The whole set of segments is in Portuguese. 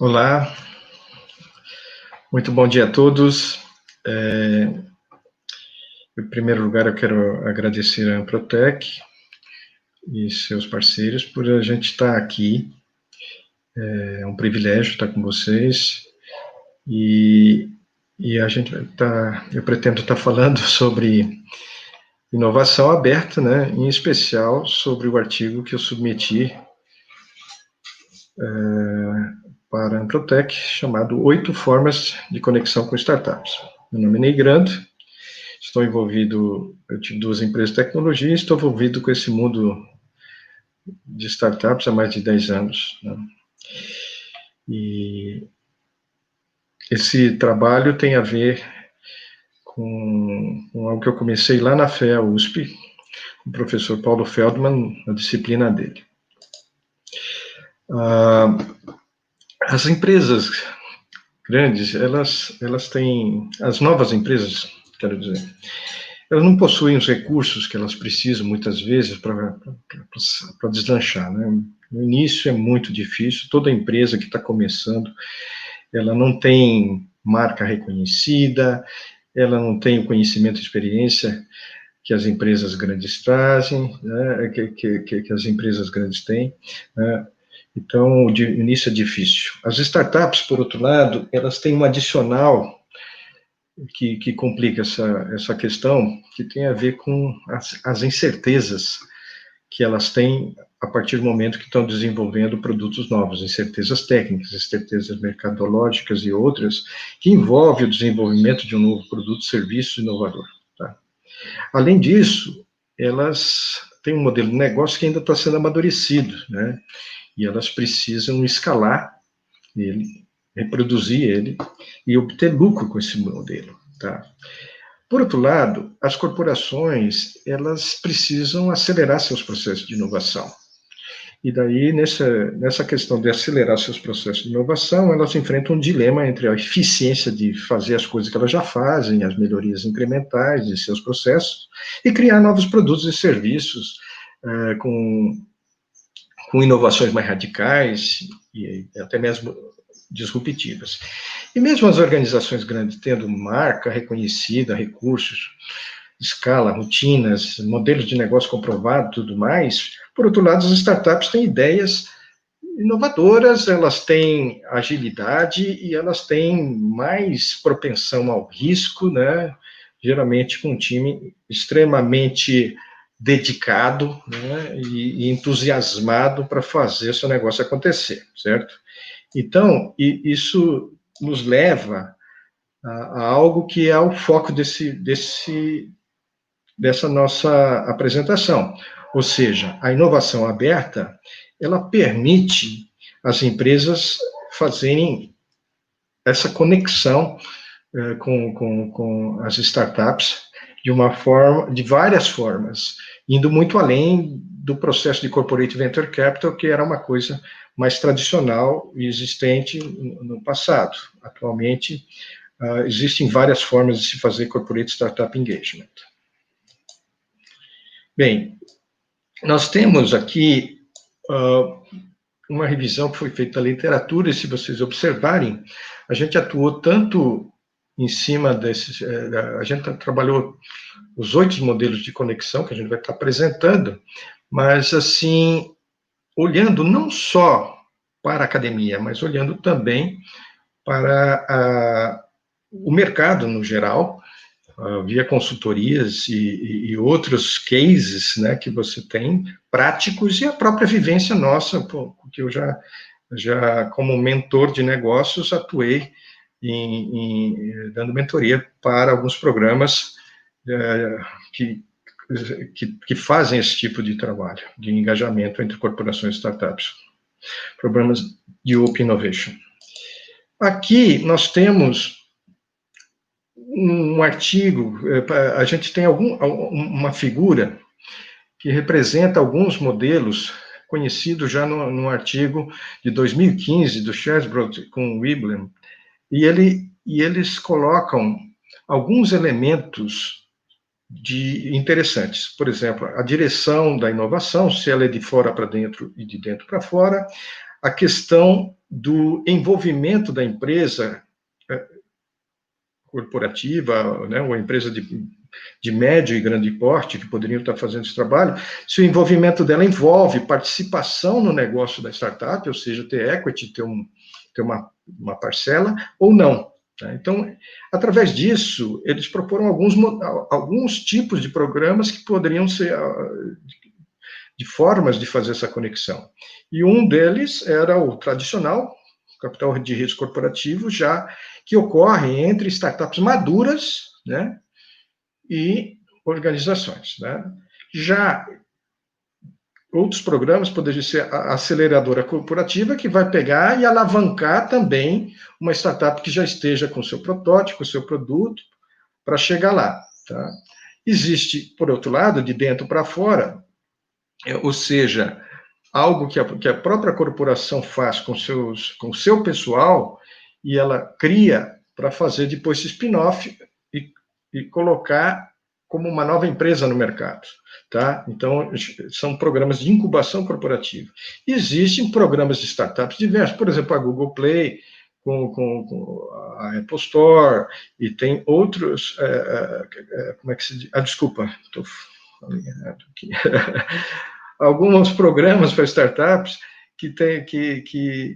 Olá, muito bom dia a todos. Em primeiro lugar, eu quero agradecer a Amprotec e seus parceiros por a gente estar aqui. É um privilégio estar com vocês e eu pretendo estar falando sobre inovação aberta, né, em especial sobre o artigo que eu submeti para a Amprotec, chamado 8 formas de conexão com startups. Meu nome é Ney Grando. Eu tive 2 empresas de tecnologia e estou envolvido com esse mundo de startups há mais de 10 anos. Né? E esse trabalho tem a ver com algo que eu comecei lá na FEA USP, com o professor Paulo Feldman, na disciplina dele. As empresas grandes, elas têm, as novas empresas, quero dizer, elas não possuem os recursos que elas precisam, muitas vezes, para deslanchar. Né? No início é muito difícil, toda empresa que está começando, ela não tem marca reconhecida, ela não tem o conhecimento e experiência que as empresas grandes trazem, né? que as empresas grandes têm. Né? Então, o início é difícil. As startups, por outro lado, elas têm um adicional que complica essa questão, que tem a ver com as incertezas que elas têm a partir do momento que estão desenvolvendo produtos novos, incertezas técnicas, incertezas mercadológicas e outras, que envolvem o desenvolvimento de um novo produto, serviço inovador. Tá? Além disso, elas têm um modelo de negócio que ainda está sendo amadurecido, né? E elas precisam escalar ele, reproduzir ele e obter lucro com esse modelo, tá? Por outro lado, as corporações, elas precisam acelerar seus processos de inovação. E daí, nessa questão de acelerar seus processos de inovação, elas enfrentam um dilema entre a eficiência de fazer as coisas que elas já fazem, as melhorias incrementais de seus processos, e criar novos produtos e serviços com inovações mais radicais e até mesmo disruptivas. E mesmo as organizações grandes tendo marca reconhecida, recursos, escala, rotinas, modelos de negócio comprovado, tudo mais, por outro lado, as startups têm ideias inovadoras, elas têm agilidade e elas têm mais propensão ao risco, né? Geralmente com um time extremamente dedicado, né? e entusiasmado para fazer o seu negócio acontecer, certo? Então, isso nos leva a algo que é o foco dessa nossa apresentação. Ou seja, a inovação aberta, ela permite as empresas fazerem essa conexão com as startups de várias formas, indo muito além do processo de corporate venture capital, que era uma coisa mais tradicional e existente no passado. Atualmente, existem várias formas de se fazer corporate startup engagement. Bem, nós temos aqui uma revisão que foi feita da literatura, e se vocês observarem, a gente atuou tanto em cima desses... a gente trabalhou os 8 modelos de conexão que a gente vai estar apresentando, mas, assim, olhando não só para a academia, mas olhando também para o mercado no geral, via consultorias e outros cases, né, que você tem, práticos, e a própria vivência nossa, porque eu já como mentor de negócios, atuei dando mentoria para alguns programas que fazem esse tipo de trabalho, de engajamento entre corporações e startups, programas de Open Innovation. Aqui nós temos um artigo, a gente tem uma figura que representa alguns modelos conhecidos já no artigo de 2015 do Shersbrod com o Wiblem, e eles colocam alguns elementos interessantes. Por exemplo, a direção da inovação, se ela é de fora para dentro e de dentro para fora, a questão do envolvimento da empresa corporativa, né, ou empresa de médio e grande porte, que poderiam estar fazendo esse trabalho, se o envolvimento dela envolve participação no negócio da startup, ou seja, ter equity, ter uma parcela, ou não. Tá? Então, através disso, eles proporam alguns tipos de programas que poderiam ser de formas de fazer essa conexão. E um deles era o tradicional, capital de risco corporativo, já que ocorre entre startups maduras, né, e organizações, né? Já outros programas poderiam ser a aceleradora corporativa, que vai pegar e alavancar também uma startup que já esteja com seu protótipo, seu produto, para chegar lá, tá? Existe, por outro lado, de dentro para fora, ou seja, algo que a própria corporação faz com o seu pessoal, e ela cria para fazer depois esse spin-off e colocar como uma nova empresa no mercado, tá? Então, são programas de incubação corporativa. Existem programas de startups diversos, por exemplo, a Google Play, com a Apple Store, e tem outros, como é que se diz? Desculpa, estou falando errado aqui. Alguns programas para startups que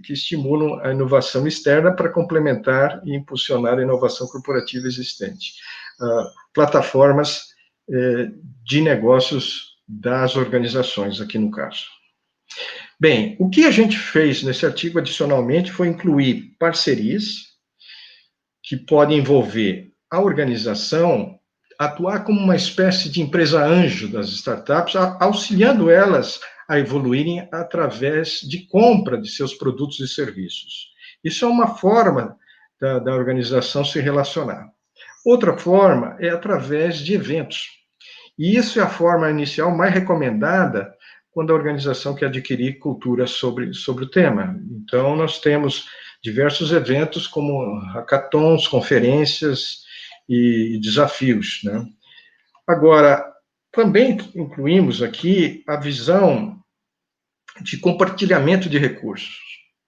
estimulam a inovação externa para complementar e impulsionar a inovação corporativa existente. Plataformas de negócios das organizações, aqui no caso. Bem, o que a gente fez nesse artigo, adicionalmente, foi incluir parcerias que podem envolver a organização atuar como uma espécie de empresa anjo das startups, auxiliando elas a evoluírem através de compra de seus produtos e serviços. Isso é uma forma da organização se relacionar. Outra forma é através de eventos. E isso é a forma inicial mais recomendada quando a organização quer adquirir cultura sobre o tema. Então, nós temos diversos eventos, como hackathons, conferências e desafios, né? Agora, também incluímos aqui a visão de compartilhamento de recursos,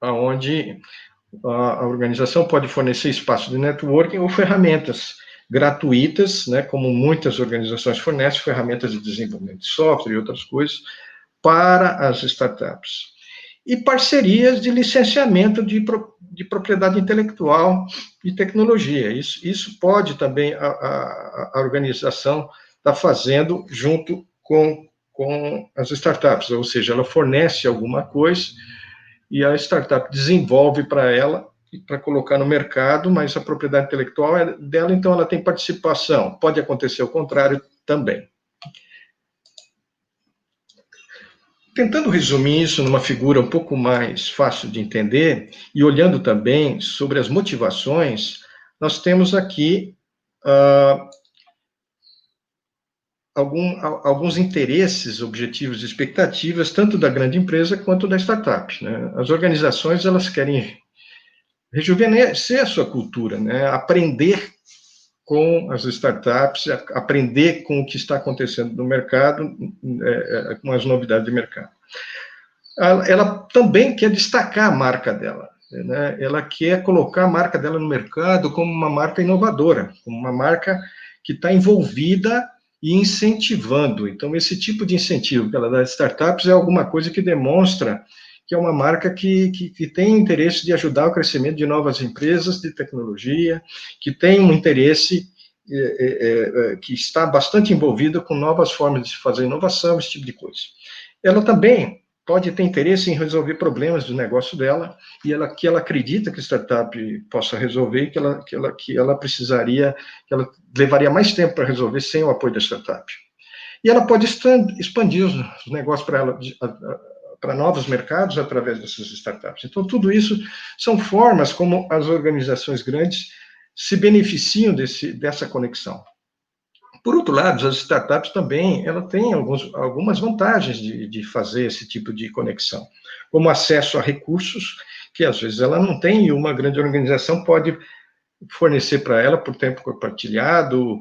onde a organização pode fornecer espaço de networking ou ferramentas gratuitas, né, como muitas organizações fornecem, ferramentas de desenvolvimento de software e outras coisas, para as startups. E parcerias de licenciamento de propriedade intelectual e tecnologia. Isso pode também a organização estar fazendo junto com as startups, ou seja, ela fornece alguma coisa e a startup desenvolve para ela, para colocar no mercado, mas a propriedade intelectual é dela, então ela tem participação. Pode acontecer o contrário também. Tentando resumir isso numa figura um pouco mais fácil de entender, e olhando também sobre as motivações, nós temos aqui alguns interesses, objetivos e expectativas, tanto da grande empresa quanto da startup, né? As organizações, elas querem rejuvenescer a sua cultura, né? Aprender com as startups, aprender com o que está acontecendo no mercado, com as novidades de mercado. Ela também quer destacar a marca dela, né? Ela quer colocar a marca dela no mercado como uma marca inovadora, como uma marca que está envolvida e incentivando. Então, esse tipo de incentivo que ela dá às startups é alguma coisa que demonstra que é uma marca que tem interesse de ajudar o crescimento de novas empresas de tecnologia, que tem um interesse que está bastante envolvida com novas formas de fazer inovação, esse tipo de coisa. Ela também pode ter interesse em resolver problemas do negócio dela, e que ela acredita que a startup possa resolver, e que ela precisaria, que ela levaria mais tempo para resolver sem o apoio da startup. E ela pode expandir os negócios para novos mercados através dessas startups. Então, tudo isso são formas como as organizações grandes se beneficiam dessa conexão. Por outro lado, as startups também ela têm algumas vantagens de fazer esse tipo de conexão, como acesso a recursos que às vezes ela não tem, e uma grande organização pode fornecer para ela por tempo compartilhado,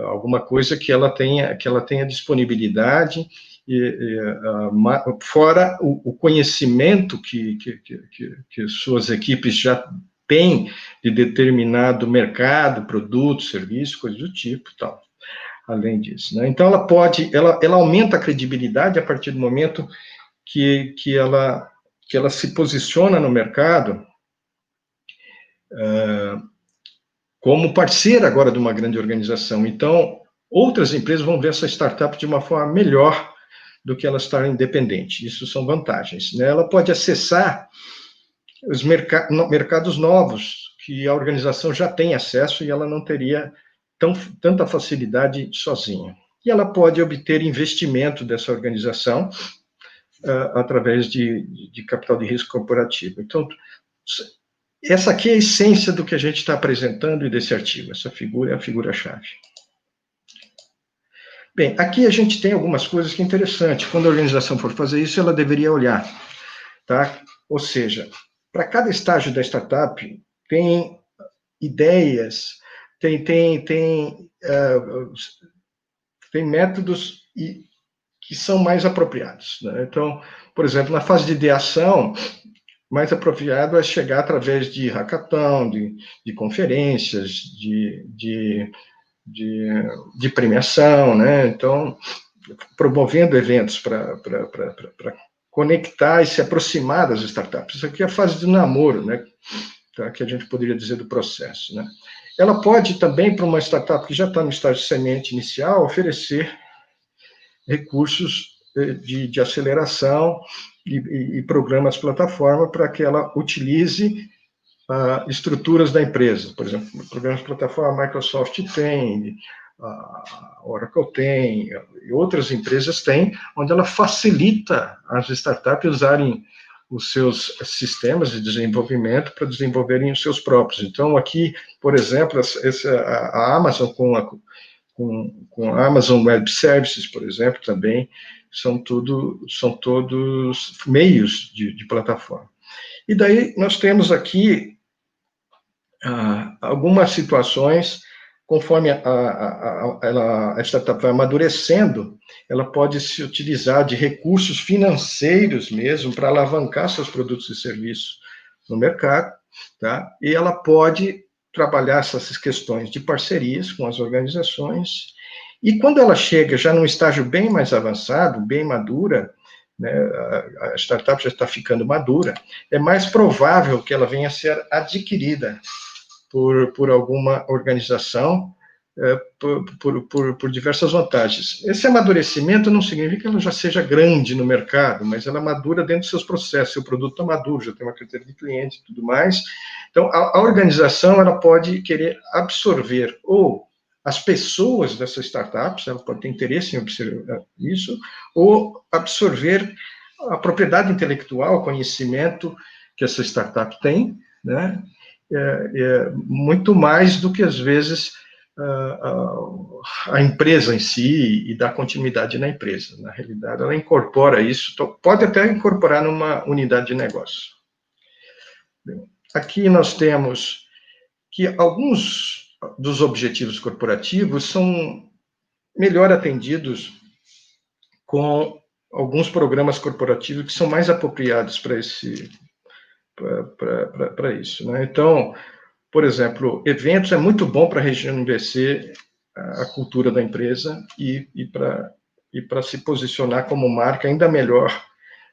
alguma coisa que ela tenha disponibilidade fora o conhecimento que suas equipes já têm de determinado mercado, produto, serviço, coisa do tipo, tal. Além disso, né? Então ela aumenta a credibilidade a partir do momento que ela se posiciona no mercado como parceira agora de uma grande organização. Então, outras empresas vão ver essa startup de uma forma melhor do que ela estar independente. Isso são vantagens, né? Ela pode acessar os mercados novos que a organização já tem acesso e ela não teria tanta facilidade sozinha. E ela pode obter investimento dessa organização através de capital de risco corporativo. Então, essa aqui é a essência do que a gente está apresentando e desse artigo. Essa figura é a figura-chave. Bem, aqui a gente tem algumas coisas que é interessante. Quando a organização for fazer isso, ela deveria olhar, tá? Ou seja, para cada estágio da startup, tem ideias, tem métodos que são mais apropriados, né? Então, por exemplo, na fase de ideação, mais apropriado é chegar através de hackathon, de conferências, de premiação, né? Então, promovendo eventos para conectar e se aproximar das startups. Isso aqui é a fase de namoro, né? Tá? Que a gente poderia dizer do processo, né? Ela pode também, para uma startup que já está no estágio de semente inicial, oferecer recursos de aceleração e programas plataforma para que ela utilize estruturas da empresa. Por exemplo, programas de plataforma a Microsoft tem, a Oracle tem, e outras empresas têm, onde ela facilita as startups usarem os seus sistemas de desenvolvimento para desenvolverem os seus próprios. Então, aqui, por exemplo, a Amazon com a Amazon Web Services, por exemplo, também são todos meios de plataforma. E daí nós temos aqui algumas situações, conforme a startup vai amadurecendo, ela pode se utilizar de recursos financeiros mesmo para alavancar seus produtos e serviços no mercado, tá? E ela pode trabalhar essas questões de parcerias com as organizações, e quando ela chega já num estágio bem mais avançado, bem madura, né, a startup já está ficando madura, é mais provável que ela venha a ser adquirida por alguma organização por diversas vantagens. Esse amadurecimento não significa que ela já seja grande no mercado, mas ela madura dentro dos seus processos, seu produto está maduro, já tem uma carteira de cliente e tudo mais. Então, a organização ela pode querer absorver ou as pessoas dessas startups, ela pode ter interesse em observar isso, ou absorver a propriedade intelectual, o conhecimento que essa startup tem, né? Muito mais do que, às vezes, a empresa em si e dar continuidade na empresa. Na realidade, ela incorpora isso, pode até incorporar numa unidade de negócio. Aqui nós temos que alguns dos objetivos corporativos são melhor atendidos com alguns programas corporativos que são mais apropriados para isso, né? Então, por exemplo, eventos é muito bom para rejuvenescer a cultura da empresa e para se posicionar como marca ainda melhor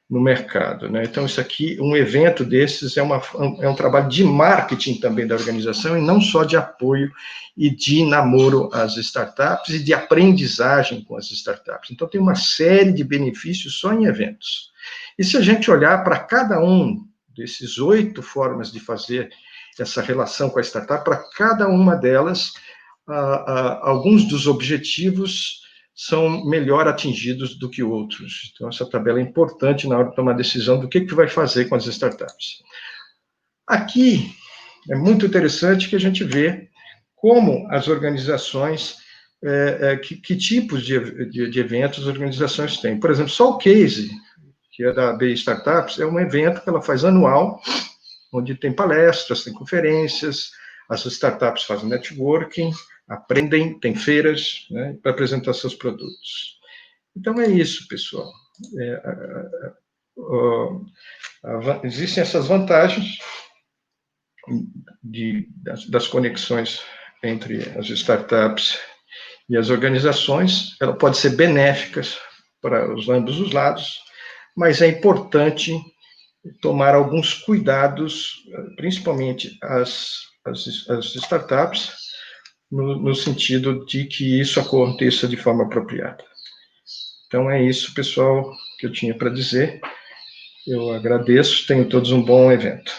no mercado, né? Então, isso aqui, um evento desses é um trabalho de marketing também da organização e não só de apoio e de namoro às startups e de aprendizagem com as startups. Então, tem uma série de benefícios só em eventos. E se a gente olhar para cada um desses 8 formas de fazer essa relação com a startup, para cada uma delas, alguns dos objetivos são melhor atingidos do que outros. Então, essa tabela é importante na hora de tomar decisão do que vai fazer com as startups. Aqui, é muito interessante que a gente vê como as organizações, que tipos de eventos as organizações têm. Por exemplo, só o Case, que é da BI Startups, é um evento que ela faz anual, onde tem palestras, tem conferências, as startups fazem networking, aprendem, tem feiras, né, para apresentar seus produtos. Então, é isso, pessoal. Existem essas vantagens das conexões entre as startups e as organizações. Ela pode ser benéficas para ambos os lados, mas é importante tomar alguns cuidados, principalmente as startups, no sentido de que isso aconteça de forma apropriada. Então, é isso, pessoal, que eu tinha para dizer. Eu agradeço, tenham todos um bom evento.